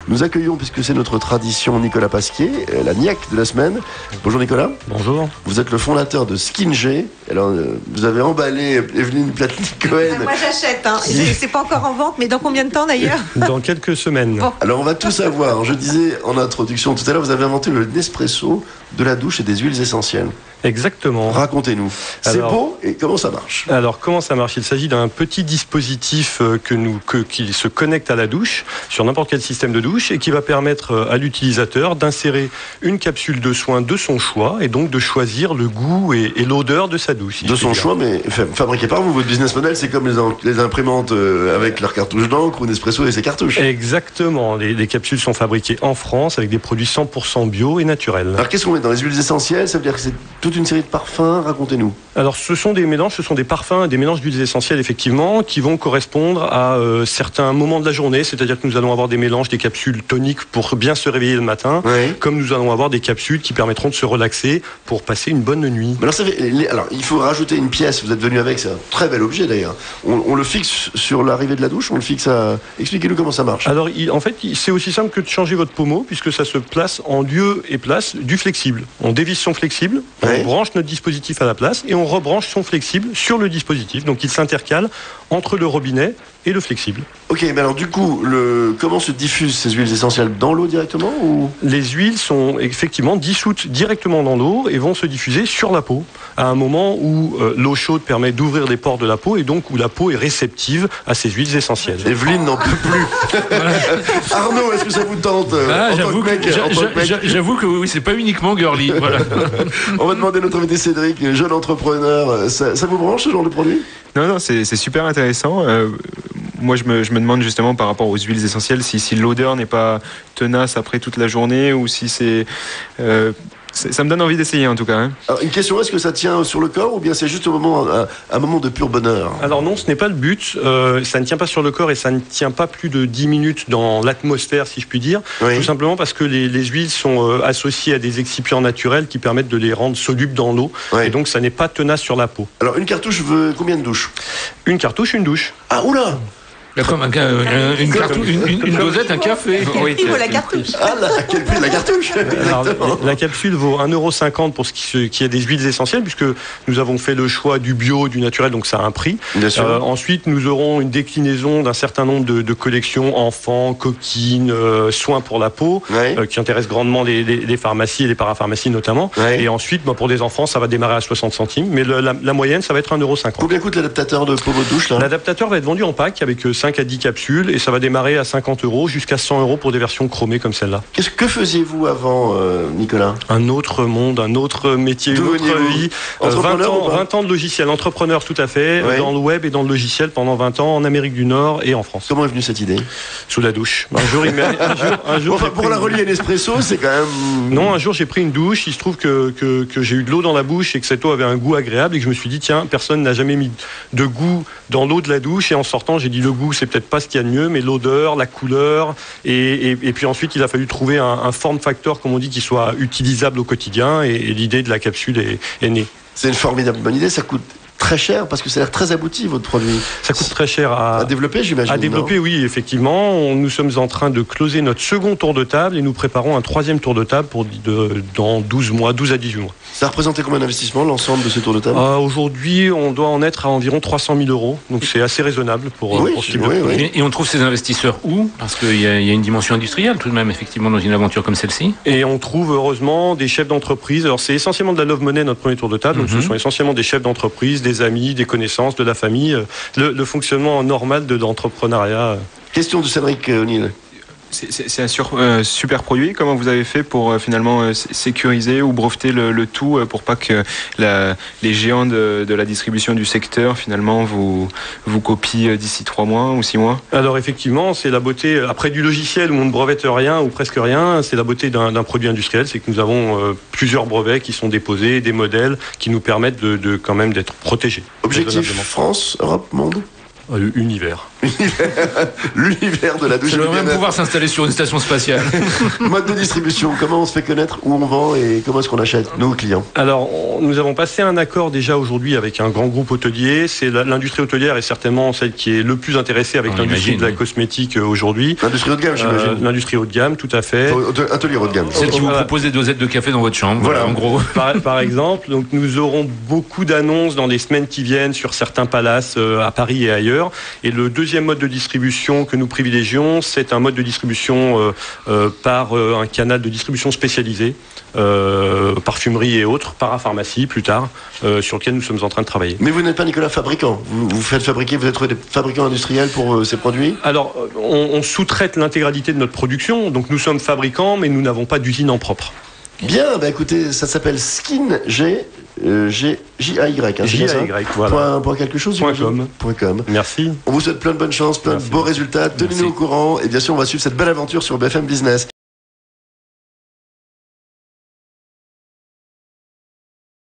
Nous accueillons, puisque c'est notre tradition, Nicolas Pasquier, la niaque de la semaine. Bonjour Nicolas. Bonjour. Vous êtes le fondateur de Skin-G. Alors, vous avez emballé Evelyne Platnik-Cohen. Moi j'achète, hein. C'est pas encore en vente, mais dans combien de temps d'ailleurs? Dans quelques semaines. Bon. Alors on va tout savoir. Je disais en introduction tout à l'heure, vous avez inventé le Nespresso, de la douche et des huiles essentielles. Exactement. Racontez-nous. C'est beau et comment ça marche? Alors comment ça marche? Il s'agit d'un petit dispositif qui se connecte à la douche sur n'importe quel système de douche et qui va permettre à l'utilisateur d'insérer une capsule de soin de son choix et donc de choisir le goût et l'odeur de sa douche. De son choix, mais fabriqué par vous. Votre business model, c'est comme les imprimantes avec leurs cartouches d'encre ou Nespresso et ses cartouches. Exactement. Les capsules sont fabriquées en France avec des produits 100% bio et naturels. Alors qu'est-ce qu'on met dans les huiles essentielles? Ça veut dire que c'est toute une série de parfums. Racontez-nous. Alors ce sont des mélanges, ce sont des parfums, des mélanges d'huiles essentielles effectivement qui vont correspondre à certains moments de la journée. C'est-à-dire que nous allons avoir des mélanges, des capsules toniques pour bien se réveiller le matin, oui. Comme nous allons avoir des capsules qui permettront de se relaxer pour passer une bonne nuit. Alors il faut rajouter une pièce. Vous êtes venu avec, c'est un très bel objet d'ailleurs. On le fixe sur l'arrivée de la douche. On le fixe à. Expliquez-nous comment ça marche. Alors en fait, c'est aussi simple que de changer votre pommeau puisque ça se place en lieu et place du flexible. On dévisse son flexible, on branche notre dispositif à la place et on rebranche son flexible sur le dispositif. Donc il s'intercale entre le robinet et le flexible. Ok, mais alors du coup, comment se diffusent ces huiles essentielles? Dans l'eau directement ou... Les huiles sont effectivement dissoutes directement dans l'eau et vont se diffuser sur la peau à un moment où l'eau chaude permet d'ouvrir les pores de la peau et donc où la peau est réceptive à ces huiles essentielles. Evelyne n'en peut plus. Arnaud, est-ce que ça vous tente? J'avoue que oui, c'est pas uniquement girly. Voilà. On va demander à notre invité Cédric, jeune entrepreneur. Ça vous branche ce genre de produit? Non, c'est super intéressant. Moi, je me demande justement par rapport aux huiles essentielles si l'odeur n'est pas tenace après toute la journée ou si c'est... ça me donne envie d'essayer en tout cas. Hein. Alors, une question, est-ce que ça tient sur le corps ou bien c'est juste un moment de pur bonheur? Alors non, ce n'est pas le but. Ça ne tient pas sur le corps et ça ne tient pas plus de 10 minutes dans l'atmosphère, si je puis dire. Oui. Tout simplement parce que les huiles sont associées à des excipients naturels qui permettent de les rendre solubles dans l'eau. Oui. Et donc ça n'est pas tenace sur la peau. Alors une cartouche veut combien de douches? Une cartouche, une douche. Ah oula! Comme une dosette, un café. Oui, il vaut la cartouche. Ah là, à quel prix la cartouche? Alors, la capsule vaut 1,50 € pour ce qui est des huiles essentielles, puisque nous avons fait le choix du bio, du naturel, donc ça a un prix. Bien sûr. Ensuite, nous aurons une déclinaison d'un certain nombre de collections enfants, coquines, soins pour la peau, qui intéressent grandement les pharmacies et les parapharmacies notamment. Et ensuite, pour des enfants, ça va démarrer à 60 centimes, mais la moyenne, ça va être 1,50 €. Combien coûte l'adaptateur de pommeau de douche là? L'adaptateur va être vendu en pack avec 5 à 10 capsules et ça va démarrer à 50 € jusqu'à 100 € pour des versions chromées comme celle-là. Que faisiez-vous avant, Nicolas? Un autre monde, un autre métier, une autre vie. 20 ans de logiciel, entrepreneur tout à fait, dans le web et dans le logiciel pendant 20 ans en Amérique du Nord et en France. Comment est venue cette idée? Sous la douche. Un jour pour la relier à Nespresso, c'est quand même... Non, un jour j'ai pris une douche, il se trouve que j'ai eu de l'eau dans la bouche et que cette eau avait un goût agréable et que je me suis dit tiens, personne n'a jamais mis de goût dans l'eau de la douche et en sortant j'ai dit le goût c'est peut-être pas ce qu'il y a de mieux, mais l'odeur, la couleur, et puis ensuite il a fallu trouver un form factor, comme on dit, qui soit utilisable au quotidien, et l'idée de la capsule est née. C'est une formidable bonne idée, ça coûte très cher parce que ça a l'air très abouti votre produit. Ça coûte très cher à développer, j'imagine. À développer, oui, effectivement. Nous sommes en train de closer notre second tour de table et nous préparons un troisième tour de table dans 12 à 18 mois. Ça représentait combien d'investissement l'ensemble de ces tours de table? Aujourd'hui, on doit en être à environ 300 000 €, donc c'est assez raisonnable pour ce type de produit. Et on trouve ces investisseurs où? Parce qu'il y a une dimension industrielle tout de même, effectivement, dans une aventure comme celle-ci. Et on trouve heureusement des chefs d'entreprise. Alors c'est essentiellement de la love money notre premier tour de table, donc ce sont essentiellement des chefs d'entreprise, des amis, des connaissances, de la famille, le fonctionnement normal de l'entrepreneuriat. Question de Cédric O'Neill. C'est un super produit. Comment vous avez fait pour finalement sécuriser ou breveter le tout pour pas que les géants de la distribution du secteur finalement vous copient d'ici 3 mois ou 6 mois? Alors effectivement, c'est la beauté, après du logiciel où on ne brevette rien ou presque rien, c'est la beauté d'un produit industriel, c'est que nous avons plusieurs brevets qui sont déposés, des modèles qui nous permettent quand même d'être protégés. Objectif France, Europe, monde? Univers. L'univers de la douche. Je devrais même pouvoir s'installer sur une station spatiale. Mode de distribution, comment on se fait connaître, où on vend et comment est-ce qu'on achète, nos clients? Alors, nous avons passé un accord déjà aujourd'hui avec un grand groupe hôtelier. C'est l'industrie hôtelière est certainement celle qui est le plus intéressée avec l'industrie de la cosmétique aujourd'hui. L'industrie haut de gamme, j'imagine. L'industrie haut de gamme, tout à fait. Atelier haut de gamme. Celle qui vous propose des dosettes de café dans votre chambre, Voilà. en gros. Par exemple, donc nous aurons beaucoup d'annonces dans les semaines qui viennent sur certains palaces à Paris et ailleurs. Et le deuxième mode de distribution que nous privilégions, c'est un mode de distribution par un canal de distribution spécialisé, parfumerie et autres, parapharmacie plus tard, sur lequel nous sommes en train de travailler. Mais vous n'êtes pas, Nicolas, fabricant. Vous faites fabriquer, vous êtes des fabricants industriels pour ces produits? Alors, on sous-traite l'intégralité de notre production, donc nous sommes fabricants, mais nous n'avons pas d'usine en propre. Bien, bah écoutez, ça s'appelle Skin G. J-A-Y, hein, J-A-Y, voilà. Point quelque chose, .com. Merci. On vous souhaite plein de bonnes chances, plein de beaux résultats. Tenez-nous au courant et bien sûr, on va suivre cette belle aventure sur BFM Business.